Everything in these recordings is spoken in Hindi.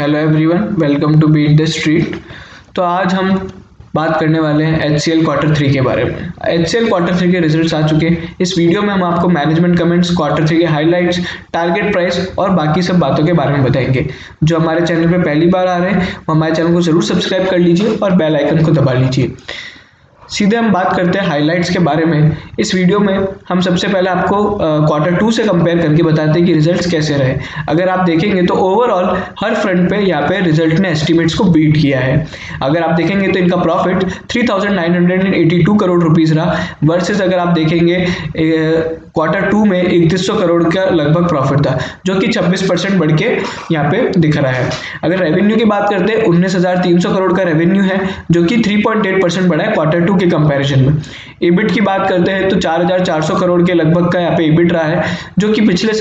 Hello everyone, welcome to beat the street. तो आज हम बात करने वाले हैं HCL क्वार्टर 3 के बारे में। HCL क्वार्टर 3 के रिजल्ट्स आ चुके हैं। इस वीडियो में हम आपको मैनेजमेंट कमेंट्स, क्वार्टर 3 के हाइलाइट्स, टारगेट प्राइस और बाकी सब बातों के बारे में बताएंगे। जो हमारे चैनल पे पहली बार आ रहे हैं वो हमारे चैनल को जरूर सब्सक्राइब कर लीजिए और बेल आइकन को दबा लीजिए। सीधे हम बात करते हैं हाइलाइट्स के बारे में। इस वीडियो में हम सबसे पहले आपको क्वार्टर 2 से कंपेयर करके बताते हैं कि रिजल्ट्स कैसे रहे। अगर आप देखेंगे तो ओवरऑल हर फ्रंट पे यहाँ पे रिजल्ट ने एस्टिमेट्स को बीट किया है। अगर आप देखेंगे तो इनका प्रॉफिट 3982 करोड़ रुपीस रहा, वर्सेस अगर आप देखेंगे क्वार्टर 2 में 3100 करोड़ का लगभग प्रॉफिट था, जो कि 26% बढ़ के यहाँ पे दिख रहा है। अगर रेवेन्यू की बात करते हैं, 19,300 करोड़ का रेवेन्यू है, जो कि 3.8% बढ़ा है क्वार्टर 2 के कंपैरिजन में। इबिट की बात करते हैं तो 4,400 करोड़ के लगभग का यहाँ पे इबिट रहा है, जो कि पिछले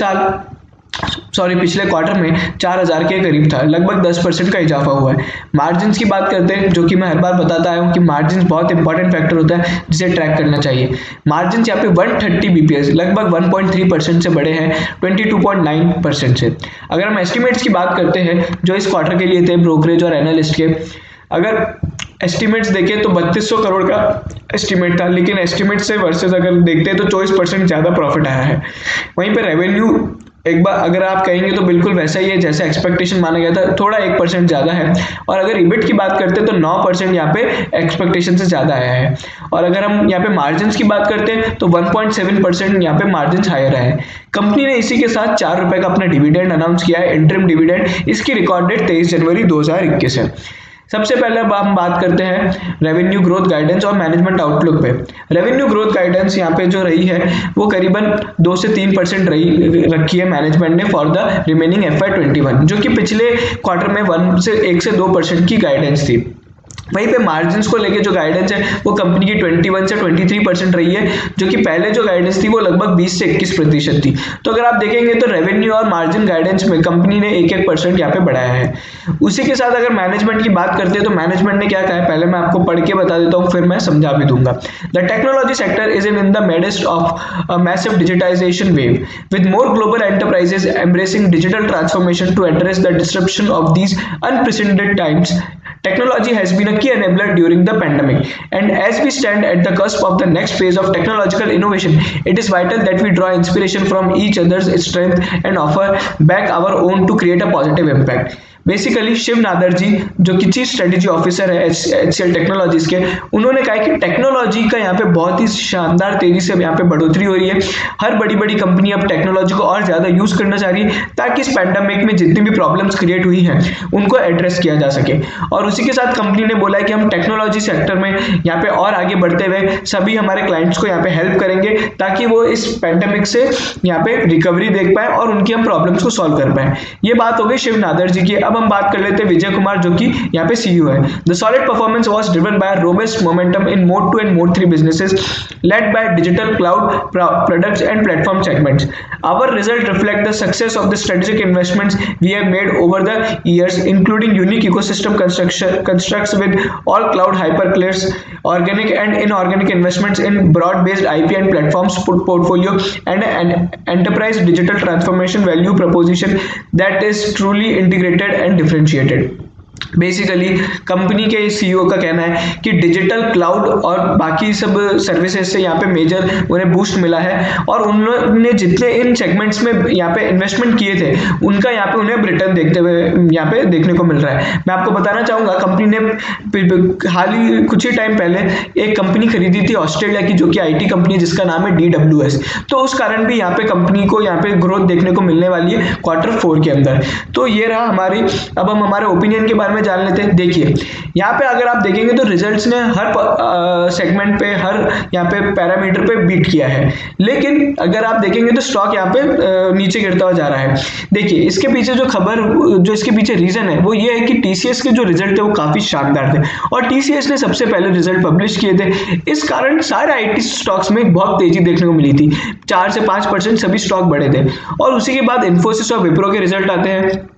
क्वार्टर में 4,000 के करीब था। लगभग 10% का इजाफा हुआ है। मार्जिन्स की बात करते हैं, जो कि मैं हर बार बताता आया हूँ कि मार्जिन्स बहुत इंपॉर्टेंट फैक्टर होता है जिसे ट्रैक करना चाहिए। मार्जिन्स यहाँ पे 130 बीपीएस लगभग 1.3% से बढ़े हैं 22.9% से। अगर हम एस्टिमेट्स की बात करते हैं जो इस क्वार्टर के लिए थे ब्रोकरेज और एनालिस्ट के, अगर एस्टिमेट्स देखें तो 3200 करोड़ का एस्टिमेट था, लेकिन एस्टिमेट से वर्सेस अगर देखते हैं तो 24% ज़्यादा प्रॉफिट आया है। वहीं पे रेवेन्यू एक बार अगर आप कहेंगे तो बिल्कुल वैसा ही है जैसा एक्सपेक्टेशन माना गया था, थोड़ा 1% ज़्यादा है। और अगर इबिट की बात करते हैं तो 9% यहाँ पे एक्सपेक्टेशन से ज़्यादा आया है। और अगर हम यहाँ पे मार्जिन्स की बात करते हैं तो 1.7% यहाँ पे मार्जिन्स हायर है। कंपनी ने इसी के साथ 4 रुपये का अपना डिविडेंड अनाउंस किया है, इंटरिम डिविडेंड। इसकी रिकॉर्ड डेट 23 जनवरी 2021 है। सबसे पहले अब हम बात करते हैं रेवेन्यू ग्रोथ गाइडेंस और मैनेजमेंट आउटलुक पे। रेवेन्यू ग्रोथ गाइडेंस यहाँ पे जो रही है वो करीबन 2 से 3% रखी है मैनेजमेंट ने फॉर द रिमेनिंग FY21, जो कि पिछले क्वार्टर में 1 से 2% की गाइडेंस थी। वहीं पे मार्जिन्स को लेके जो गाइडेंस है वो कंपनी की 21 से 23% रही है, जो कि पहले जो गाइडेंस थी वो लगभग 20 से 21% थी। तो अगर आप देखेंगे तो रेवेन्यू और मार्जिन गाइडेंस में कंपनी ने 1% यहाँ पे बढ़ाया है। उसी के साथ अगर मैनेजमेंट की बात करते हैं तो मैनेजमेंट ने क्या कहा है पहले मैं आपको पढ़ के बता देता हूँ, फिर मैं समझा भी दूंगा। The technology sector is in the midst of a massive digitization wave, with more global enterprises embracing digital transformation to address the disruption of these unprecedented times. Technology has been a key enabler during the pandemic, and as we stand at the cusp of the next phase of technological innovation, it is vital that we draw inspiration from each other's strength and offer back our own to create a positive impact. Basically Shiv Nadar ji, जो कि चीफ स्ट्रेटेजी ऑफिसर है HCL टेक्नोलॉजीज के, उन्होंने कहा कि टेक्नोलॉजी का यहाँ पे बहुत ही शानदार तेजी से यहाँ पे बढ़ोतरी हो रही है। हर बड़ी बड़ी कंपनी अब टेक्नोलॉजी को और ज़्यादा यूज़ करना चाह रही है ताकि इस पैंडेमिक में जितनी भी प्रॉब्लम्स क्रिएट हुई हैं उनको एड्रेस किया जा सके। और उसी के साथ कंपनी ने बोला है कि हम टेक्नोलॉजी सेक्टर में यहाँ पे और आगे बढ़ते हुए सभी हमारे क्लाइंट्स को यहाँ पे हेल्प करेंगे ताकि वो इस पैंडेमिक से यहाँ पे रिकवरी देख पाए और उनकी हम प्रॉब्लम्स को सॉल्व कर पाए। ये बात हो गई शिव नादर जी की। अब हम बात कर लेते हैं विजय कुमार, जो कि यहाँ पे CEO है। The solid performance was driven by robust momentum in mode 2 and mode 3 businesses led by digital cloud products and platform segments. Our result reflect the success of the strategic investments we have made over the years, including unique ecosystem constructs with all cloud hyperclares, organic and inorganic investments in broad-based IP and platforms portfolio, and an enterprise digital transformation value proposition that is truly integrated and differentiated. Basically company के CEO का कहना है कि डिजिटल क्लाउड और बाकी सब सर्विसेज से यहाँ पे मेजर उन्हें बूस्ट मिला है और उन्होंने जितने इन सेगमेंट्स में यहाँ पे इन्वेस्टमेंट किए थे उनका यहाँ पे उन्हें रिटर्न देखते हुए यहाँ पे देखने को मिल रहा है। मैं आपको बताना चाहूँगा कंपनी ने हाल ही कुछ ही टाइम पहले एक कंपनी खरीदी थी ऑस्ट्रेलिया की, जो कि IT कंपनी जिसका नाम है DWS। तो उस कारण भी यहाँ पे कंपनी को यहाँ पे ग्रोथ देखने को मिलने वाली है क्वार्टर 4 के अंदर। तो ये रहा हमारी। अब हम हमारे ओपिनियन के बारे में जान लेते हैं। देखिए यहाँ पे अगर आप देखेंगे तो रिजल्ट्स ने हर सेगमेंट पे, हर यहाँ पे पैरामीटर पे बीट किया है, लेकिन अगर आप देखेंगे तो स्टॉक यहाँ पे नीचे गिरता हुआ जा रहा है। देखिए इसके पीछे जो इसके पीछे रीजन है वो ये है कि TCS के जो रिजल्ट थे वो काफी शानदार थे और TCS ने सबसे पहले रिजल्ट पब्लिश किए थे। इस कारण सारे IT स्टॉक्स में बहुत तेजी देखने को मिली थी, 4 से 5% सभी स्टॉक बढ़े थे। और उसी के बाद इन्फोसिस और विप्रो के रिजल्ट आते हैं।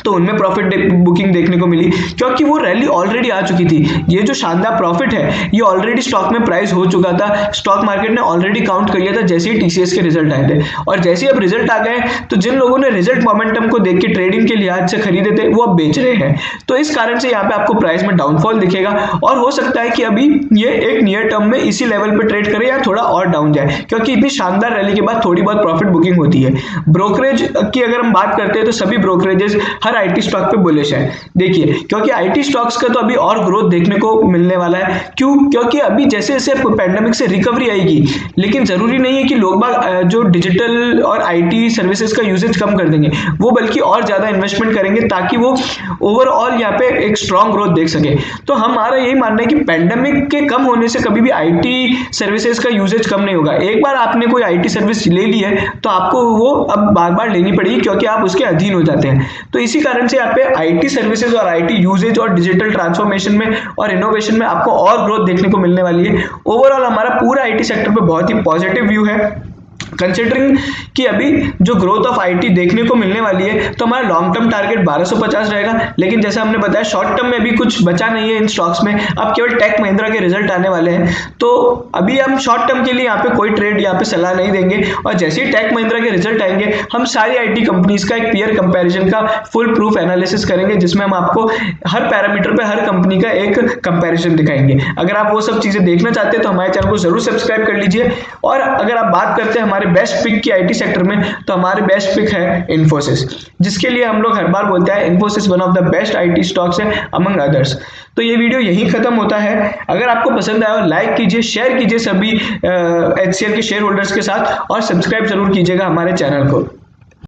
तो उनमें प्रॉफिट बुकिंग देखने को मिली क्योंकि वो रैली ऑलरेडी आ चुकी थी। ये जो शानदार प्रॉफिट है ये ऑलरेडी स्टॉक में प्राइस हो चुका था, स्टॉक मार्केट ने ऑलरेडी काउंट कर लिया था जैसे ही टीसीएस के रिजल्ट आए थे। और जैसे ही अब रिजल्ट आ गए तो जिन लोगों ने रिजल्ट मोमेंटम को देख के ट्रेडिंग के लिहाज से खरीदे थे वो अब बेच रहे हैं। तो इस कारण से यहाँ पे आपको प्राइस में डाउनफॉल दिखेगा और हो सकता है कि अभी ये एक नियर टर्म में इसी लेवल पे ट्रेड करे या थोड़ा और डाउन जाए, क्योंकि इतनी शानदार रैली के बाद थोड़ी बहुत प्रॉफिट बुकिंग होती है। ब्रोकरेज की अगर हम बात करते हैं तो सभी ब्रोकरेजेस हर आईटी स्टॉक पे बुलिश है। देखिए क्योंकि आईटी स्टॉक्स का तो अभी और ग्रोथ देखने को मिलने वाला है। क्यों? क्योंकि अभी जैसे जैसे पैंडेमिक से रिकवरी आएगी, लेकिन जरूरी नहीं है कि लोग बाग जो डिजिटल और आईटी सर्विसेज का यूजेज कम कर देंगे, वो बल्कि और ज्यादा इन्वेस्टमेंट करेंगे ताकि वो ओवरऑल यहाँ पे एक स्ट्रॉन्ग ग्रोथ देख सके। तो हमारा यही मानना है कि पैंडेमिक के कम होने से कभी भी आईटी सर्विसेज का यूजेज कम नहीं होगा। एक बार आपने कोई आईटी सर्विस ले ली है तो आपको वो अब बार बार लेनी पड़ेगी क्योंकि आप उसके अधीन हो जाते हैं। तो इसी कारण से यहाँ पे आईटी सर्विसेज और आईटी यूजेज और डिजिटल ट्रांसफॉर्मेशन में और इनोवेशन में आपको और ग्रोथ देखने को मिलने वाली है। ओवरऑल हमारा पूरा आईटी सेक्टर पे बहुत ही पॉजिटिव व्यू है। कंसिडरिंग कि अभी जो ग्रोथ ऑफ आईटी देखने को मिलने वाली है तो हमारा लॉन्ग टर्म टारगेट 1250 रहेगा, लेकिन जैसा हमने बताया शॉर्ट टर्म में अभी कुछ बचा नहीं है इन स्टॉक्स में। अब केवल टेक महिंद्रा के रिजल्ट आने वाले हैं, तो अभी हम शॉर्ट टर्म के लिए यहाँ पे कोई ट्रेड यहाँ पे सलाह नहीं देंगे। और जैसे ही टेक महिंद्रा के रिजल्ट आएंगे हम सारी आईटी कंपनीज का एक पीयर कंपैरिजन का फुल प्रूफ एनालिसिस करेंगे, जिसमें हम आपको हर पैरामीटर पे हर कंपनी का एक कंपैरिजन दिखाएंगे। अगर आप वो सब चीजें देखना चाहते हैं तो हमारे चैनल को जरूर सब्सक्राइब कर लीजिए। और अगर आप बात करते हैं हमारे बेस्ट पिक की आईटी सेक्टर में, तो हमारे बेस्ट पिक है इन्फोसिस, जिसके लिए हम लोग हर बार बोलते हैं Infosys one of the best IT stocks है अमंग अदर्स। तो ये वीडियो यहीं खत्म होता है। अगर आपको पसंद आया लाइक कीजिए, शेयर कीजिए सभी HCL के शेयर होल्डर्स के साथ और सब्सक्राइब जरूर कीजिएगा हमारे चैनल को।